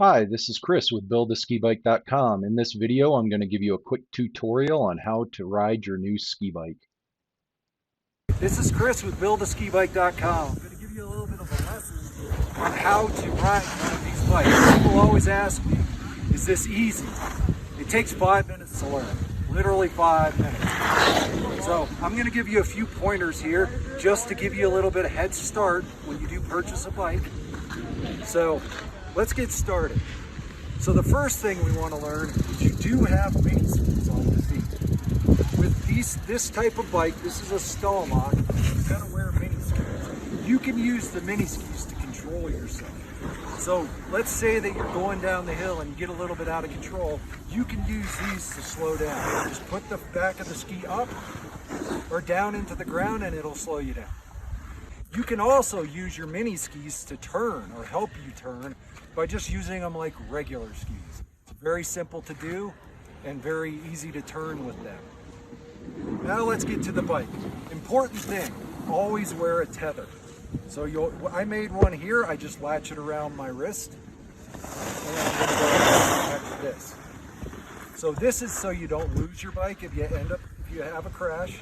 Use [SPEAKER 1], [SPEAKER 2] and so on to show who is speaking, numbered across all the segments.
[SPEAKER 1] Hi, this is Chris with buildaskibike.com. In this video, I'm going to give you a quick tutorial on how to ride your new ski bike.
[SPEAKER 2] This is Chris with buildaskibike.com. I'm going to give you a little bit of a lesson on how to ride one of these bikes. People always ask me, is this easy? It takes 5 minutes to learn, literally 5 minutes. So I'm going to give you a few pointers here just to give you a little bit of head start when you do purchase a bike. So let's get started. So the first thing we want to learn is you do have mini skis on the feet. With this type of bike, this is a stall lock, you've got to wear mini skis. You can use the mini skis to control yourself. So let's say that you're going down the hill and you get a little bit out of control, you can use these to slow down. Just put the back of the ski up or down into the ground and it'll slow you down. You can also use your mini skis to turn or help you turn by just using them like regular skis. It's very simple to do and very easy to turn with them. Now let's get to the bike. Important thing, always wear a tether. So I made one here, I just latch it around my wrist and I'm going to go ahead and connect this. So this is so you don't lose your bike if you have a crash.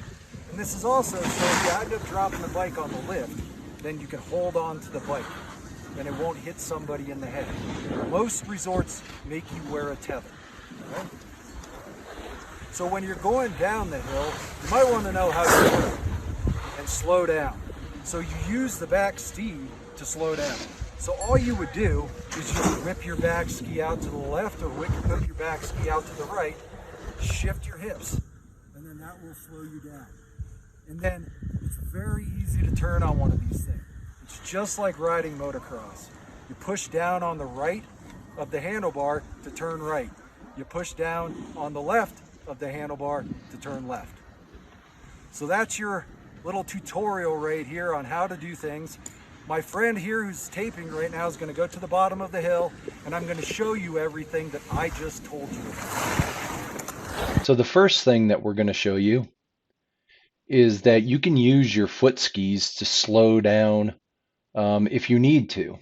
[SPEAKER 2] And this is also so if you end up dropping the bike on the lift, then you can hold on to the bike and it won't hit somebody in the head. Most resorts make you wear a tether. Okay? So when you're going down the hill, you might want to know how to turn and slow down. So you use the back ski to slow down. So all you would do is just whip your back ski out to the left or whip your back ski out to the right, shift your hips, and then that will slow you down. And then it's very easy to turn on one of these things. It's just like riding motocross. You push down on the right of the handlebar to turn right. You push down on the left of the handlebar to turn left. So that's your little tutorial right here on how to do things. My friend here who's taping right now is going to go to the bottom of the hill and I'm going to show you everything that I just told you about.
[SPEAKER 1] So the first thing that we're going to show you is that you can use your foot skis to slow down if you need to.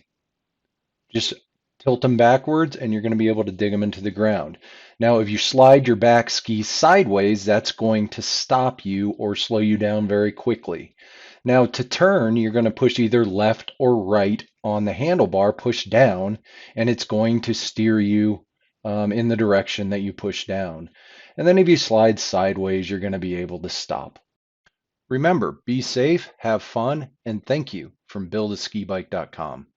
[SPEAKER 1] Just tilt them backwards and you're going to be able to dig them into the ground. Now, if you slide your back ski sideways, that's going to stop you or slow you down very quickly. Now, to turn, you're going to push either left or right on the handlebar, push down, and it's going to steer you in the direction that you push down. And then if you slide sideways, you're going to be able to stop. Remember, be safe, have fun, and thank you from buildaskibike.com.